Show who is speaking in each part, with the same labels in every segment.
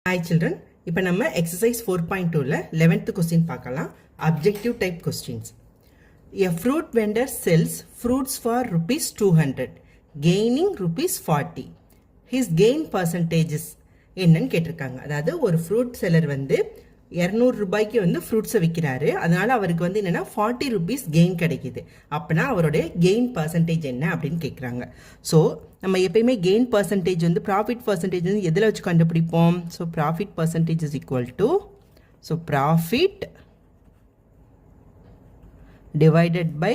Speaker 1: Hi children, இப்போ நம்ம exercise 4.2ல 11th question பார்க்கலாம். Objective type questions. A fruit vendor sells fruits for rupees 200, gaining rupees 40. His gain percentages என்னன்னு கேட்டிருக்காங்க. அதாவது ஒரு fruit seller வந்து 200 ரூபாய்க்கு வந்து ஃப்ரூட்ஸை விற்கிறாரு. அதனால அவருக்கு வந்து என்னன்னா 40 rupees கெயின் கிடைக்குது. அப்படின்னா அவருடைய கெயின் பர்சன்டேஜ் என்ன அப்படின்னு கேட்குறாங்க. ஸோ நம்ம எப்பயுமே கெயின் பர்சன்டேஜ் வந்து ப்ராஃபிட் பர்சன்டேஜ் வந்து எதில் வச்சு கண்டுபிடிப்போம்? So profit percentage is equal to profit divided by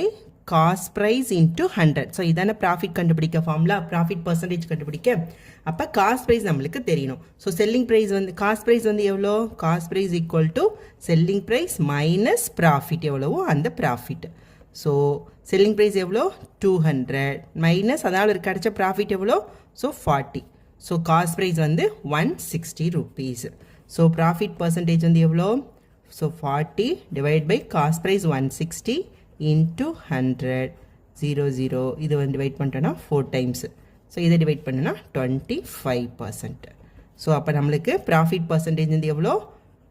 Speaker 1: cost price into 100. So இதான ப்ராஃபிட் கண்டுபிடிக்க ஃபார்முலா, ப்ராஃபிட் பர்சன்டேஜ் கண்டுபிடிக்க. அப்போ காஸ்ட் ப்ரைஸ் நம்மளுக்கு தெரியணும். ஸோ செல்லிங் ப்ரைஸ் வந்து காஸ்ட் ப்ரைஸ் வந்து எவ்வளோ? Cost price equal to selling price minus profit எவ்வளவோ அந்த ப்ராஃபிட். ஸோ செல்லிங் ப்ரைஸ் எவ்வளோ? 200 மைனஸ் அதனால் ஒரு கிடைச்ச ப்ராஃபிட் எவ்வளோ? ஸோ 40. ஸோ காஸ்ட் ப்ரைஸ் வந்து 160 rupees. ஸோ ப்ராஃபிட் பர்சன்டேஜ் வந்து எவ்வளோ? So 40 divide by cost price 160 into 100 0 இது வந்து டிவைட் பண்ணிட்டோன்னா 4 times. ஸோ இதை டிவைட் பண்ணுன்னா 25%. ஸோ அப்போ நம்மளுக்கு ப்ராஃபிட் பர்சன்டேஜ் வந்து எவ்வளோ?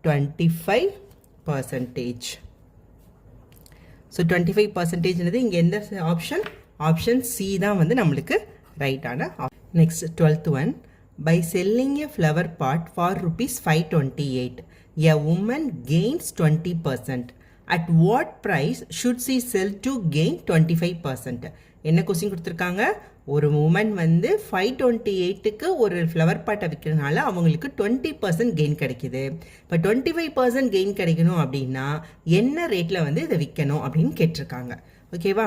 Speaker 1: 25%. ஸோ 25%ன்றது இங்கே எந்த ஆப்ஷன்? ஆப்ஷன் சி தான் வந்து நம்மளுக்கு ரைட்டான. Next 12th one. By selling a flower pot for rupees 528, a woman gains 20%. At what price should she sell to gain 25%? என்ன கொஸ்டின் கொடுத்துருக்காங்க? ஒரு உமன் வந்து 528க்கு ஒரு ஃப்ளவர் பாட்டை விற்கிறதுனால அவங்களுக்கு 20% கெயின் கிடைக்குது. இப்போ 25% கெயின் கிடைக்கணும் அப்படின்னா என்ன ரேட்டில் வந்து இதை விற்கணும் அப்படின்னு கேட்டிருக்காங்க. ஓகேவா?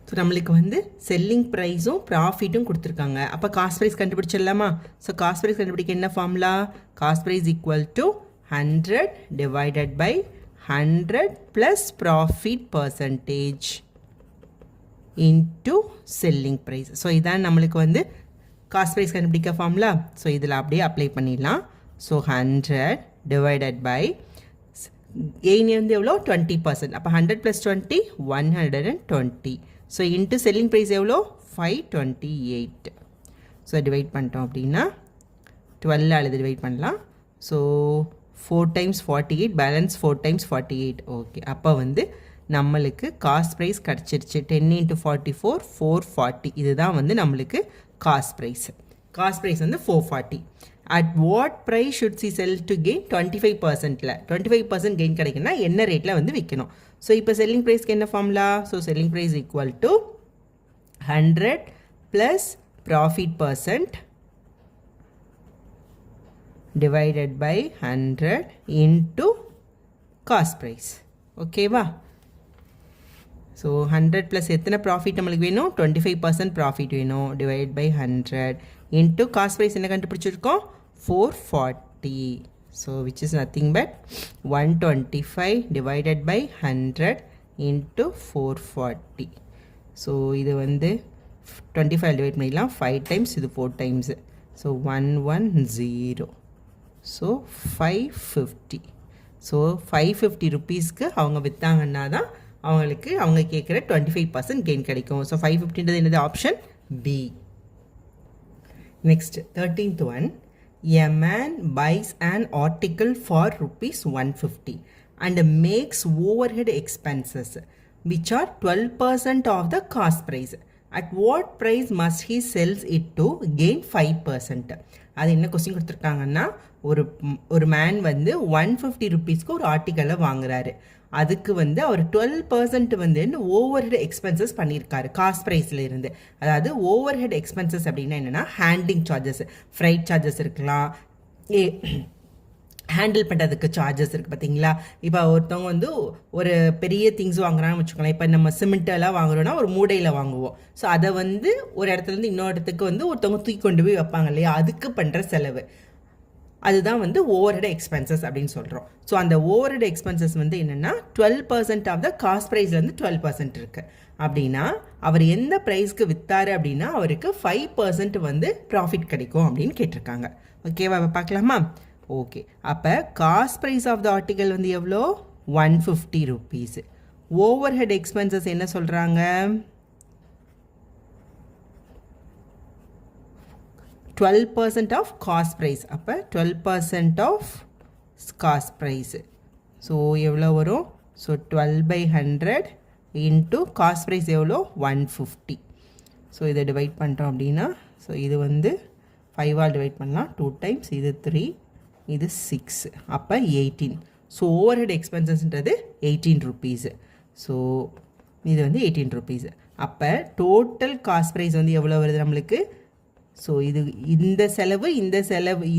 Speaker 1: ஸோ நம்மளுக்கு வந்து செல்லிங் ப்ரைஸும் ப்ராஃபிட்டும் கொடுத்துருக்காங்க. அப்போ காஸ்ட் ப்ரைஸ் கண்டுபிடிச்சிடலாமா? ஸோ காஸ்ட் ப்ரைஸ் கண்டுபிடிக்க என்ன formula? Cost price equal to 100 divided by 100 plus profit percentage into selling price. So இதான் நம்மளுக்கு வந்து காஸ்ட் ப்ரைஸ் கண்டுபிடிக்க ஃபார்முலா. ஸோ இதில் அப்படியே அப்ளை பண்ணிடலாம். ஸோ 100 divided by கெயின் வந்து எவ்வளோ? 20%. அப்போ 100 plus 20 120. So into selling price எவ்வளோ? 528. ஸோ டிவைட் பண்ணிட்டோம் அப்படின்னா 12 டிவைட் பண்ணலாம். So 4 times 48 balance 4 times 48. Okay, அப்போ வந்து நம்மளுக்கு காஸ்ட் ப்ரைஸ் கிடச்சிருச்சு. 10 into 44 440. இதுதான் வந்து நம்மளுக்கு காஸ்ட் ப்ரைஸ். காஸ்ட் ப்ரைஸ் வந்து 440. At what price should C sell to gain 25%ல 25% கெயின் கிடைக்குன்னா என்ன ரேட்டில் வந்து விற்கணும்? ஸோ இப்போ செல்லிங் ப்ரைஸ்க்கு என்ன formula? So selling price equal to 100 plus profit percent divided by 100 into cost price. ஓகேவா? ஸோ 100 ப்ளஸ் எத்தனை ப்ராஃபிட் நம்மளுக்கு வேணும்? 25% ப்ராஃபிட் வேணும். Divide by 100 into cost price என்ன கண்டுபிடிச்சிருக்கோம்? 440. So which is nothing but 125 divided by 100 into 440. So இது வந்து 25 divide பண்ணிடலாம். 5 times இது 4 times. ஸோ 110. ஸோ 550. ஸோ 550 rupeesக்கு அவங்க விற்றாங்கன்னா தான் அவங்களுக்கு அவங்க கேட்குற 25% கெயின் கிடைக்கும். ஸோ 550ன்றது என்னது? Option B. Next 13th one. A man buys an article for rupees 150 and makes overhead expenses which are 12% of the cost price. At what price must he sells it to gain 5%? அது என்ன question கொடுத்துருக்காங்கன்னா, ஒரு man வந்து 150 rupeesக்கு ஒரு ஆர்டிக்கலை வாங்குறாரு. அதுக்கு வந்து அவர் 12% வந்து ஓவர் ஹெட் எக்ஸ்பென்சஸ் பண்ணியிருக்காரு காஸ்ட் ப்ரைஸில் இருந்து. அதாவது ஓவர் ஹெட் எக்ஸ்பென்சஸ் அப்படின்னா என்னென்னா ஹேண்ட்லிங் சார்ஜஸ், ஃப்ரைட் சார்ஜஸ் இருக்கலாம், ஹேண்டில் பண்ணுறதுக்கு சார்ஜஸ் இருக்குது பார்த்தீங்களா. இப்போ ஒருத்தவங்க வந்து ஒரு பெரிய திங்ஸ் வாங்குறான்னு வச்சுக்கோங்களேன். இப்போ நம்ம சிமெண்ட்டெல்லாம் வாங்குறோன்னா ஒரு மூடையில் வாங்குவோம். ஸோ அதை வந்து ஒரு இடத்துலேருந்து இன்னொரு இடத்துக்கு வந்து ஒருத்தவங்க தூக்கி கொண்டு போய் வைப்பாங்க இல்லையா, அதுக்கு பண்ணுற செலவு. அதுதான் வந்து ஓவர் ஹெட் எக்ஸ்பென்சஸ் அப்படின்னு சொல்கிறோம். ஸோ அந்த ஓவர் ஹெட் எக்ஸ்பென்சஸ் வந்து என்னென்னா 12% ஆஃப் த காஸ்ட் ப்ரைஸ்லேருந்து 12% இருக்குது. அப்படின்னா அவர் எந்த ப்ரைஸ்க்கு விற்றாரு அப்படின்னா அவருக்கு 5% வந்து ப்ராஃபிட் கிடைக்கும் அப்படின்னு கேட்டிருக்காங்க. ஓகேவா? பார்க்கலாமா? ஓகே, அப்போ cost price of the article வந்து எவ்வளோ? 150 rupees. ஓவர் ஹெட் எக்ஸ்பென்சஸ் என்ன சொல்கிறாங்க? 12% of cost price. அப்போ 12% of cost price. ஸோ எவ்வளோ வரும்? ஸோ 12/100 into cost price எவ்வளோ? 150. ஸோ இதை டிவைட் பண்ணிட்டோம் அப்படின்னா, ஸோ இது வந்து 5ஆல் டிவைட் பண்ணலாம். 2 times, இது 3, இது 6, அப்போ 18. ஸோ ஓவர் ஹெட் எக்ஸ்பென்சஸ்ன்றது 18 rupees. ஸோ இது வந்து 18 rupees. அப்போ டோட்டல் காஸ்ட் ப்ரைஸ் வந்து எவ்வளோ வருது நம்மளுக்கு? ஸோ இந்த செலவு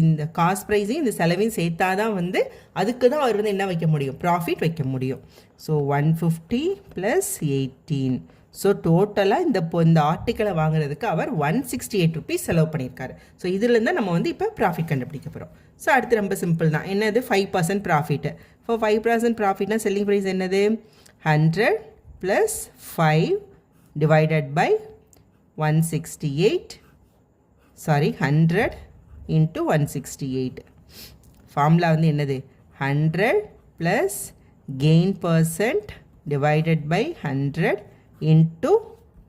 Speaker 1: இந்த காஸ்ட் ப்ரைஸையும் இந்த செலவையும் சேர்த்தா தான் வந்து அதுக்கு தான் அவர் வந்து என்ன வைக்க முடியும்? ப்ராஃபிட் வைக்க முடியும். ஸோ 150 + 18. ஸோ டோட்டலாக இந்த ஆர்டிக்கலை வாங்குறதுக்கு அவர் 168 rupees செலவு பண்ணியிருக்காரு. ஸோ இதுலேருந்து நம்ம வந்து இப்போ ப்ராஃபிட் கண்டுபிடிக்க போகிறோம். ஸோ அடுத்து ரொம்ப சிம்பிள் தான். என்னது? 5% ப்ராஃபிட். இப்போ 5% ப்ராஃபிட்னா செல்லிங் ப்ரைஸ் என்னது? 100 + 5 divided by 168. Sorry, 100 into 168. Formula வந்து என்னது? 100 + gain percent divided by 100 into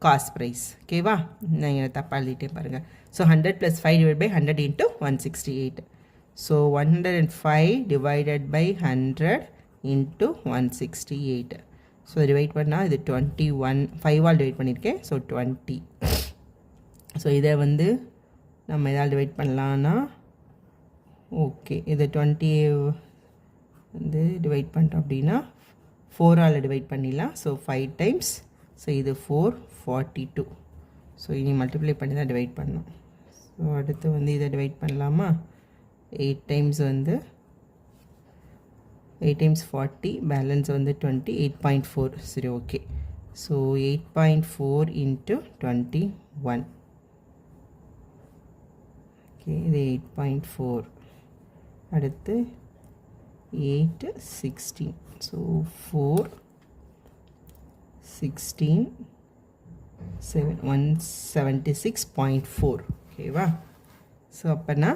Speaker 1: cost price. ஓகேவா? நான் இங்கே தப்பாக எழுதிட்டேன் பாருங்கள். So 100 + 5 divided by 100 into 168. So 105 divided by 100 into 168. So divide பண்ணால் இது 21. 5ஆல் டிவைட் பண்ணியிருக்கேன். ஸோ 20. ஸோ இதை வந்து நம்ம எதாவது டிவைட் பண்ணலான்னா, ஓகே, இதை 20 வந்து டிவைட் பண்ணிட்டோம் அப்படின்னா 4ஆல் டிவைட் பண்ணிடலாம். ஸோ 5 times, ஸோ இது 4, 42. ஸோ இனி மல்டிப்ளை பண்ணி தான் டிவைட் பண்ணணும். ஸோ அடுத்து வந்து இதை டிவைட் பண்ணலாமா? 8 times வந்து 8 times 40, பேலன்ஸ் வந்து 20, 8.4. சரி, ஓகே. So 8.4 into 21. ஓகே, இது 8.4. அடுத்து 8, 16. ஸோ 4, 16, 7, 176.4. ஓகேவா? ஸோ அப்போனா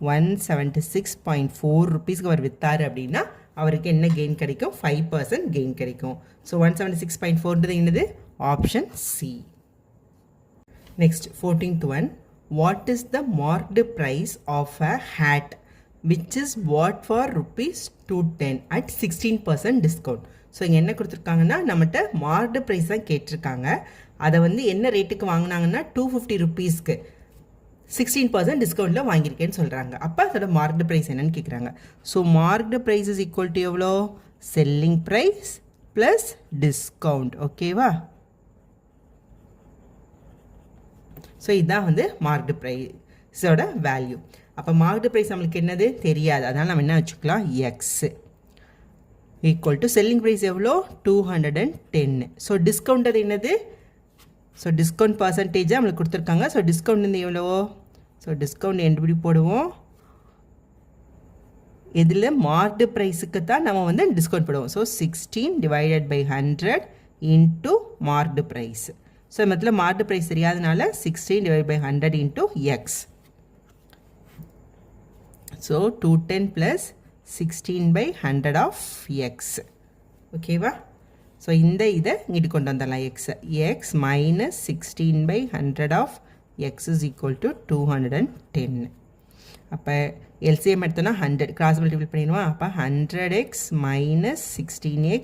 Speaker 1: 176.4 rupeesக்கு அவர் விற்றாரு அப்படின்னா அவருக்கு என்ன கெயின் கிடைக்கும்? 5% கெயின் கிடைக்கும். ஸோ 176.4ன்றது என்னது? Option C. Next 14th one. What is the marked price of a hat which is bought for ₹210 at 16% discount? So இங்கே என்ன கொடுத்துருக்காங்கன்னா, நம்மகிட்ட மார்க்டு ப்ரைஸ் தான் கேட்டிருக்காங்க. அதை வந்து என்ன ரேட்டுக்கு வாங்கினாங்கன்னா 250 rupeesக்கு 16% டிஸ்கவுண்ட்டில் வாங்கியிருக்கேன்னு சொல்கிறாங்க. அப்போ அதோட மார்க்டு ப்ரைஸ் என்னன்னு கேட்குறாங்க. So marked price is equal to எவ்வளோ? Selling price plus discount. ஓகேவா? ஸோ இதுதான் வந்து மார்க்டு ப்ரைஸோட வேல்யூ. அப்போ மார்க்டு ப்ரைஸ் நம்மளுக்கு என்னது? தெரியாது. அதனால் நம்ம என்ன வச்சுக்கலாம்? X equal to selling price எவ்வளோ? 210. ஸோ டிஸ்கவுண்ட் அது என்னது? ஸோ டிஸ்கவுண்ட் பர்சன்டேஜாக நம்மளுக்கு கொடுத்துருக்காங்க. ஸோ டிஸ்கவுண்ட் வந்து எவ்வளவோ? ஸோ டிஸ்கவுண்ட் எப்படி போடுவோம்? இதில் மார்க்டு ப்ரைஸுக்கு தான் நம்ம வந்து டிஸ்கவுண்ட் போடுவோம். So 16 divided by 100 into marked price. So மொத்தத்தில் மார்க்டு ப்ரைஸ் தெரியாதனால 16 divided by 100 into X. So 210 + 16/100 of x. ஓகேவா? ஸோ இந்த இதை இங்கிட்டு கொண்டு வந்துடலாம். X minus 16/100 of x is equal to 210. அப்போ எல்சிஎம் எடுத்தோன்னா 100 கிராஸ் மல்டிபிள் பண்ணிடுவோம். அப்போ 100x minus 16x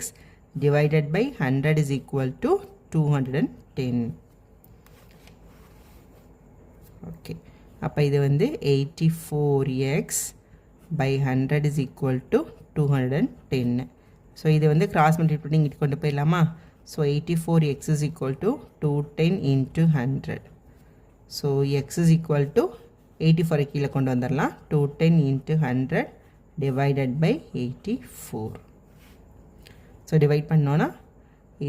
Speaker 1: divided by 100 is equal to 210. Okay, அப்போ இது வந்து 84x by 100 is equal to 210. So இது வந்து கிராஸ் மல்டிபிள் பண்ணி இங்கிட்டு கொண்டு போயிடலாமா? So 84x is equal to 210 into 100. So x is equal to 84 கீழே கொண்டு வந்துடலாம். 210 into 100 divided by 84. So divide பண்ணோன்னா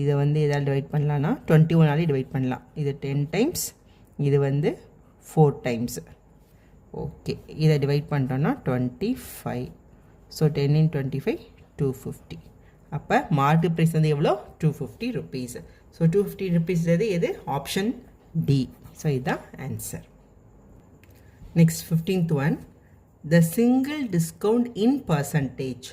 Speaker 1: இதை வந்து எதாவது டிவைட் பண்ணலான்னா 21ஆலே டிவைட் பண்ணலாம். இது 10 times, இது வந்து 4 times. ஓகே, இதை டிவைட் பண்ணிட்டோன்னா 25. So 10 into 25 250. அப்போ மார்க்டு ப்ரைஸ் வந்து எவ்வளோ? 250 rupees. ஸோ 250 rupees எது? Option D. ஸோ இதுதான் answer. Next 15th one. The single discount in percentage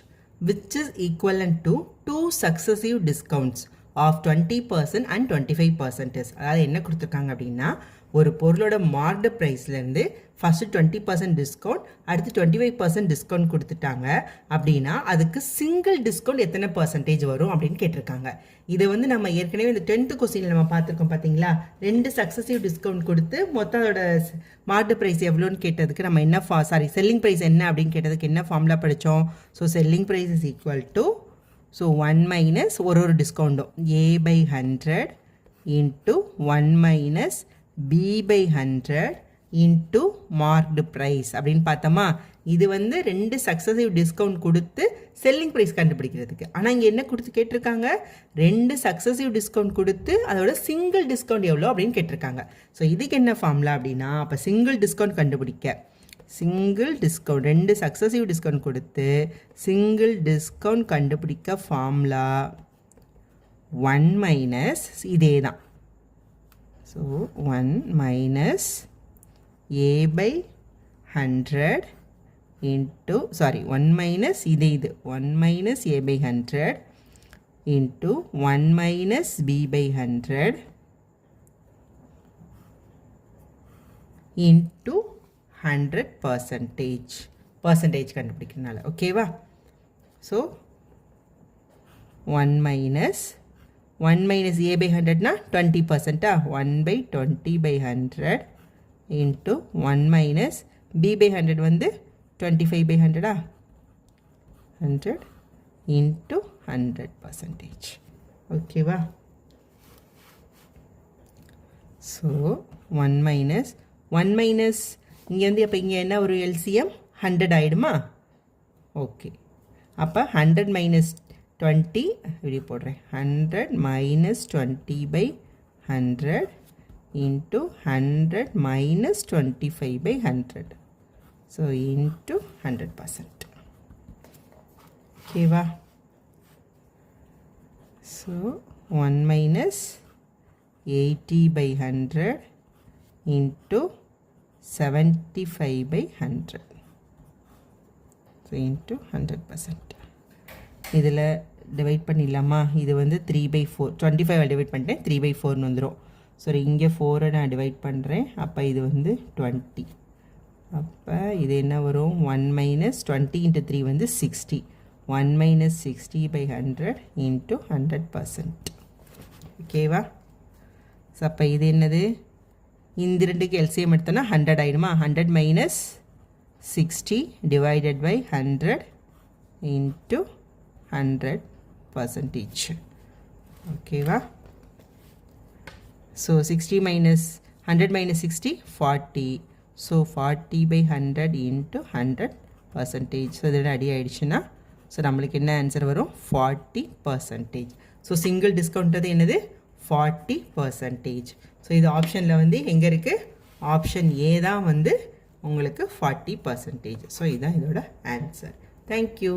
Speaker 1: which is equivalent to 2 successive discounts of 20% and 25%. அதாவது என்ன கொடுத்துருக்காங்க அப்படின்னா, ஒரு பொருளோட மார்க்டு ப்ரைஸ்லேருந்து ஃபஸ்ட்டு 20% டிஸ்கவுண்ட், அடுத்து 25% டிஸ்கவுண்ட் கொடுத்துட்டாங்க அப்படின்னா அதுக்கு சிங்கிள் டிஸ்கவுண்ட் எத்தனை பர்சன்டேஜ் வரும் அப்படின்னு கேட்டிருக்காங்க. இதை வந்து நம்ம ஏற்கனவே இந்த 10th கொஸ்டினில் நம்ம பார்த்துருக்கோம் பார்த்தீங்களா. 2 சக்ஸசிவ் டிஸ்கவுண்ட் கொடுத்து மொத்தம் அதோட மார்க்கெட் ப்ரைஸ் எவ்வளோன்னு கேட்டதுக்கு நம்ம என்ன செல்லிங் ப்ரைஸ் என்ன அப்படின்னு கேட்டதுக்கு என்ன ஃபார்முலா படித்தோம். So selling price is equal to so 1 minus ஒரு டிஸ்கவுண்ட்டும் A/100 into 1 minus B/100 into marked price அப்படின்னு பார்த்தோமா. இது வந்து 2 சக்ஸசிவ் டிஸ்கவுண்ட் கொடுத்து செல்லிங் ப்ரைஸ் கண்டுபிடிக்கிறதுக்கு. ஆனால் இங்கே என்ன கொடுத்து கேட்டிருக்காங்க, 2 சக்ஸசிவ் டிஸ்கவுண்ட் கொடுத்து அதோட சிங்கிள் டிஸ்கவுண்ட் எவ்வளோ அப்படின்னு கேட்டிருக்காங்க. ஸோ இதுக்கு என்ன ஃபார்முலா அப்படின்னா, அப்போ சிங்கிள் டிஸ்கவுண்ட் கண்டுபிடிக்க சிங்கிள் டிஸ்கவுண்ட் 2 சக்ஸசிவ் டிஸ்கவுண்ட் கொடுத்து சிங்கிள் டிஸ்கவுண்ட் கண்டுபிடிக்க ஃபார்முலா 1 மைனஸ் இதே தான். So 1 minus A/100 into 1 minus இது 1 minus A/100 into 1 minus B/100 into 100% கண்டுபிடிக்கிறனால. ஓகேவா. So 1 minus A/100னா 20%. 1/20/100 into 1 minus B/100 வந்து 25/100 100 into 100%. ஓகேவா. ஸோ 1 minus இங்கே வந்து அப்போ இங்கே என்ன ஒரு LCM 100 ஆகிடுமா. ஓகே, அப்போ 100 minus 20 இப்படி போடுறேன். 100 minus 20/100 into 100 minus 25/100. So into 100%. Okay, va? So 1 minus 80/100 into 75/100. So into 100%. இதில் டிவைட் பண்ணிடலாமா. இது வந்து 3/4 25 டிவைட் பண்ணிட்டேன் 3/4 வந்துடும். சரி, இங்கே 4 நான் டிவைட் பண்ணுறேன். அப்போ இது வந்து 20. அப்போ இது என்ன வரும், 1 minus 20 into 3 வந்து 60. 1 minus 60/100 into 100%. ஓகேவா. ஸோ அப்போ இது என்னது, இந்த ரெண்டுக்கு எல்சிஎம் எடுத்தோன்னா 100 ஆகிடுமா. 100 minus 60 divided by 100 into 100%. ஓகேவா. So 60 minus 100 minus 60 40. So 40/100 into 100%. So இதோட அடி ஆயிடுச்சுன்னா ஸோ நம்மளுக்கு என்ன ஆன்சர் வரும், 40%. ஸோ சிங்கிள் டிஸ்கவுண்ட் அது என்னது 40%. ஸோ இது ஆப்ஷனில் வந்து எங்கே இருக்குது, ஆப்ஷன் ஏ தான் வந்து உங்களுக்கு 40%. ஸோ இதுதான் இதோட ஆன்சர். தேங்க்யூ.